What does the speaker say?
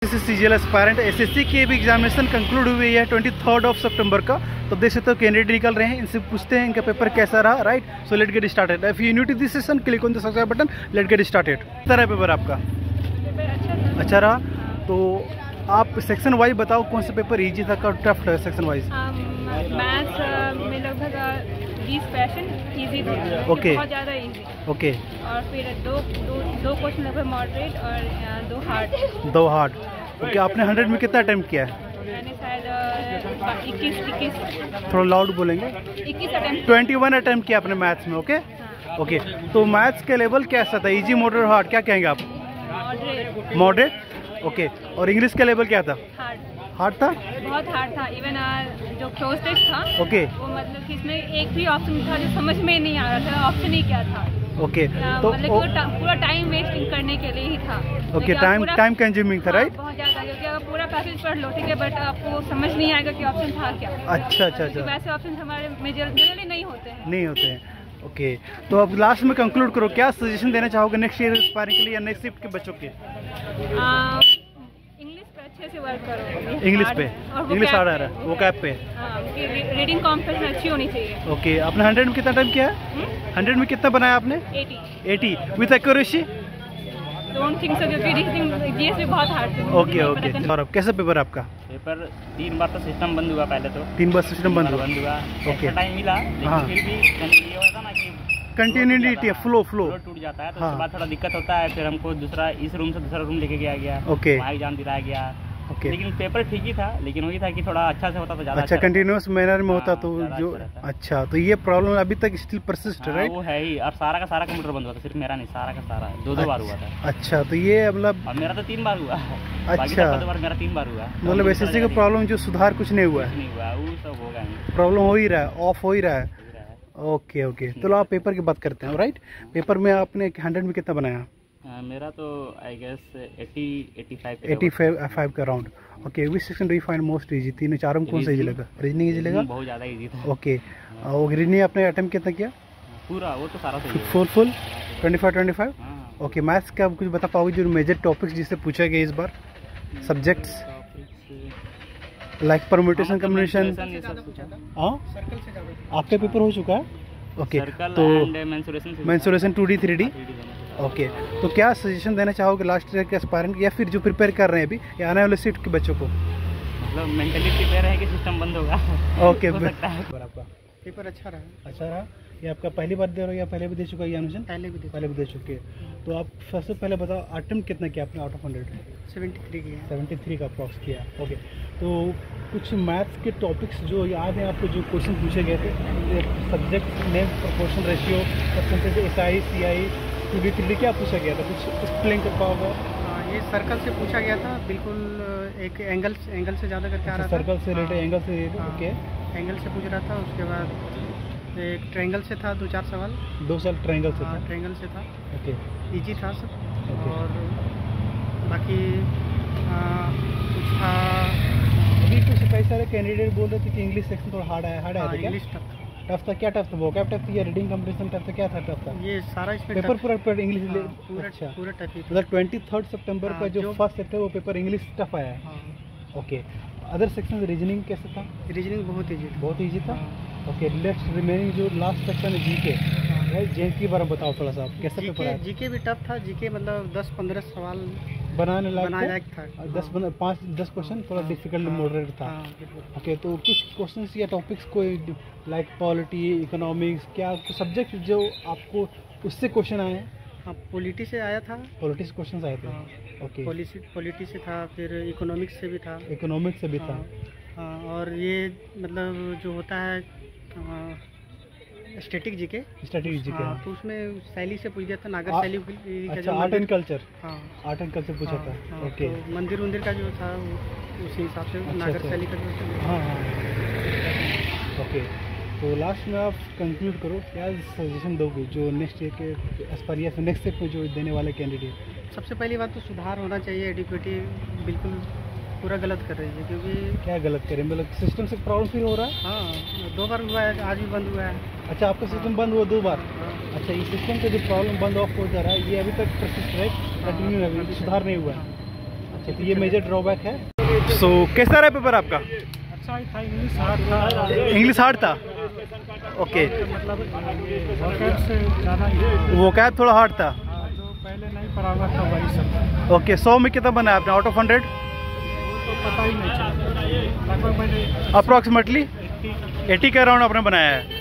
SSC CGL aspirant SSC की भी examination conclude हुई है 23 सितंबर का। तो देख सकते हो कैंडिडेट निकल रहे हैं, इनसे पूछते हैं इनका पेपर कैसा रहा, right. So let get started. If you new to this session click on the subscribe button, let get started. किस तरह पेपर आपका? अच्छा रहा। तो आप सेक्शन वाइज बताओ कौन सा पेपर इजी था, कब टफ है सेक्शन वाइज? मैथ्स में लगभग 20 क्वेश्चन इजी थे, ओके, बहुत ज़्यादा इजी। ओके। और फिर दो क्वेश्चन लगभग मॉडरेट और 2 हार्ड। 2 हार्ड। ओके, आपने 100 में कितना अटेम्प्ट किया है? मैंने शायद 21 थोड़ा लाउड बोलेंगे। 21 अटेम्प्ट। 21 अटेम्प्ट किया आपने मैथ्स में। ओके, हाँ। ओके। तो मैथ्स के लेवल कैसा था, इजी मॉडरेट हार्ड, क्या कहेंगे आप? मॉडरेट। ओके। और इंग्लिश का लेवल क्या था? हार्ड था, बहुत हार्ड था। इवन जो क्लोज टेस्ट था, ओके, वो मतलब कि इसमें एक भी ऑप्शन था जो समझ में नहीं आ रहा था, ऑप्शन ही क्या था। ओके। तो मतलब पूरा टाइम वेस्ट करने के लिए ही था। ओके, टाइम कंज्यूमिंग था, राइट? बहुत ज़्यादा, क्योंकि अगर पूरा पैसेज पढ़ लो, ठीक है, बट आपको समझ नहीं आएगा कि ऑप्शन था क्या। अच्छा अच्छा अच्छा। वैसे ऑप्शन हमारे जनरली नहीं होते हैं। ओके। तो अब लास्ट में कंक्लूड करो, क्या सजेशन देना चाहोगे नेक्स्ट ईयर एस्पायरिंग के लिए या नेक्स्ट शिफ्ट के बच्चों के? इंग्लिश पे अच्छे से वर्क करो। इंग्लिश पे, इंग्लिश हार्ड आ रहा है, वो कैप पे। रीडिंग कॉम्पिटिशन अच्छी होनी चाहिए। ओके। आपने 100 में कितना टाइम किया है? 100 में कितना बनाया आपने? 80 with accuracy? Don't think so, क्योंकि रीजनिंग जीएस भी बहुत हार्ड है। Okay okay. और कैसा पेपर आपका? पेपर 3 बार तो सिस्टम बंद हुआ, पहले तो 3 बार सिस्टम बंद हुआ। ओके, टाइम मिला, हाँ, लेकिन फिर भी ये होता ना कि कंटिन्यूटी, फ्लो टूट जाता है, तो उसके बाद थोड़ा दिक्कत होता है। फिर हमको दूसरा इस रूम से दूसरा रूम लेके गया। ओके, वहाँ एग्जाम दिलाया गया। ओके। लेकिन पेपर ठीक ही था, लेकिन वही था कि थोड़ा अच्छा से होता तो ज़्यादा अच्छा, कंटिन्यूअस मैनर में होता तो जो अच्छा। अच्छा, तो ये प्रॉब्लम अभी तक स्टिल परसिस्ट है, राइट? वो है ही। और सारा का सारा कंप्यूटर बंद हुआ था, सिर्फ मेरा नहीं, सारा का सारा 2 बार हुआ था। अच्छा, तो ये मतलब और मेरा तो 3 बार हुआ। अच्छा, 2 बार, मेरा 3 बार हुआ। मतलब एसएससी का प्रॉब्लम जो सुधार कुछ नहीं हुआ है, नहीं हुआ, वो सब होगा नहीं, प्रॉब्लम हो ही रहा है, ऑफ हो ही रहा है। Okay okay. तो आप पेपर की बात करते हैं, राइट? पेपर में आपने 100 में कितना बनाया? मेरा तो आई गेस 85 का round. Okay. Which section do you find most easy? तीनों चारों में कौन सा इजी लगा? रीजनिंग इजी लगा? बहुत ज़्यादा इजी था। ओके। और रीजनिंग आपने अटेम्प्ट कितना किया? पूरा, वो तो सारा सही है। फुल 25? हाँ। ओके। मैथ्स का कुछ बता पाओगे जो मेजर टॉपिक्स जिससे पूछा गया इस बार? Subjects like permutation, combination. हाँ, आपका पेपर हो चुका है? ओके। तो मेंसुरेशन 2D 3D। ओके। तो क्या सजेशन देना चाहोगे लास्ट ईयर के एस्पायरेंट या फिर जो प्रिपेयर कर रहे हैं अभी या आने वाले शिफ्ट के बच्चों को? मतलब मेंटली प्रिपेयर है कि सिस्टम बंद होगा। ओके। आपका पेपर अच्छा रहा। ये आपका पहली बार दे रहे हो या पहले भी दे चुका है एग्जामिनेशन? पहले भी दे चुके हैं। तो आप सबसे पहले बताओ अटेम्प्ट कितना किया आपने आउट ऑफ 100? 73 किया। 73 का अप्रॉक्स किया। ओके। तो कुछ मैथ्स के टॉपिक्स जो याद हैं आपको, जो क्वेश्चन पूछे गए थे, subject name, proportion ratio, percentage, SI CI 2D 3D, क्या पूछा गया था? कुछ एक्सप्लेन कर पाओगे? ये सर्कल से पूछा गया था, बिल्कुल एक एंगल से ज़्यादा करके आ रहा था। सर्कल से रिलेटेड, एंगल से रिलेटेड। ओके। एंगल से पूछ रहा था। उसके बाद एक ट्रायंगल से था, 2-4 सवाल। 2 साल ट्रायंगल से था। ट्रायंगल से था। ओके। इजी था सब। ओके। और बाकी कुछ था। अभी कुछ कई सारे कैंडिडेट बोल रहे थे कि इंग्लिश सेक्शन थोड़ा हार्ड आया। इंग्लिश टफ था। क्या टफ था? वोकैब टफ था या रीडिंग कॉम्पिटिशन टफ था? क्या था टफ था? ये सारा इसमें पेपर पूरा इंग्लिश। अच्छा, पूरा टफ ही। मतलब 23 सितंबर का जो फर्स्ट सेट है वो पेपर इंग्लिश टफ आया है। ओके। अदर सेक्शन रीजनिंग कैसे था? रीजनिंग बहुत ईजी था। ओके। लेट्स रिमेनिंग जो लास्ट सेक्शन है जीके, राइट? जीके के बारे में बताओ थोड़ा सा, कैसा पेपर है? जीके भी टफ था। जीके मतलब 10-15 सवाल बनाने लायक था। 5-10 क्वेश्चन थोड़ा डिफिकल्ट मॉडरेट था। ओके। तो कुछ क्वेश्चंस या टॉपिक्स कोई लाइक पॉलिटी, इकोनॉमिक्स, क्या सब्जेक्ट जो आपको उससे क्वेश्चन आए हैं? हाँ, पॉलिटी से आया था। पॉलिटिक्स क्वेश्चन आए थे। ओके। पॉलिटी से था, फिर इकोनॉमिक्स से भी था। इकोनॉमिक्स से भी था। हाँ, और ये मतलब जो होता है स्टैटिक जीके। तो उसमें शैली से पूछ गया था, नागर शैली का। अच्छा, आर्ट एंड कल्चर। हाँ, आर्ट एंड कल्चर पूछा था। ओके। तो मंदिर का जो था उसी हिसाब से नागर शैली का जो। हाँ। ओके। तो लास्ट में आप कंक्लूड करो, क्या सजेशन दोगे जो नेक्स्ट ईयर के एस्पायर फिर नेक्स्ट स्टेप में जो देने वाले कैंडिडेट? सबसे पहली बात तो सुधार होना चाहिए। एडिक्वेटी बिल्कुल पूरा गलत कर रही है। क्योंकि क्या गलत करें? मतलब सिस्टम से प्रॉब्लम फील हो रहा है? हाँ, 2 बार हुआ है, आज भी बंद हुआ है। अच्छा, आपका सिस्टम बंद हुआ 2 बार? अच्छा, ये सिस्टम का जो प्रॉब्लम बंद ऑफ हो जा रहा है ये अभी तक परसिस्ट है, कंटिन्यू है, सुधार नहीं हुआ है? ओके, तो ये मेजर ड्रॉबैक है। सो कैसा रहा पेपर आपका? अच्छा था, इंग्लिश हार्ड था। इंग्लिश हार्ड था, ओके। मतलब वोकैब से ज़्यादा ही, वोकैब थोड़ा हार्ड था, जो पहले नहीं पढ़ा हुआ था वही सब। ओके। 100 में कितना बनाया आपने आउट ऑफ 100? तो पता ही नहीं चला, लगभग मैंने अप्रॉक्सीमेटली 80 के अराउंड आपने बनाया है।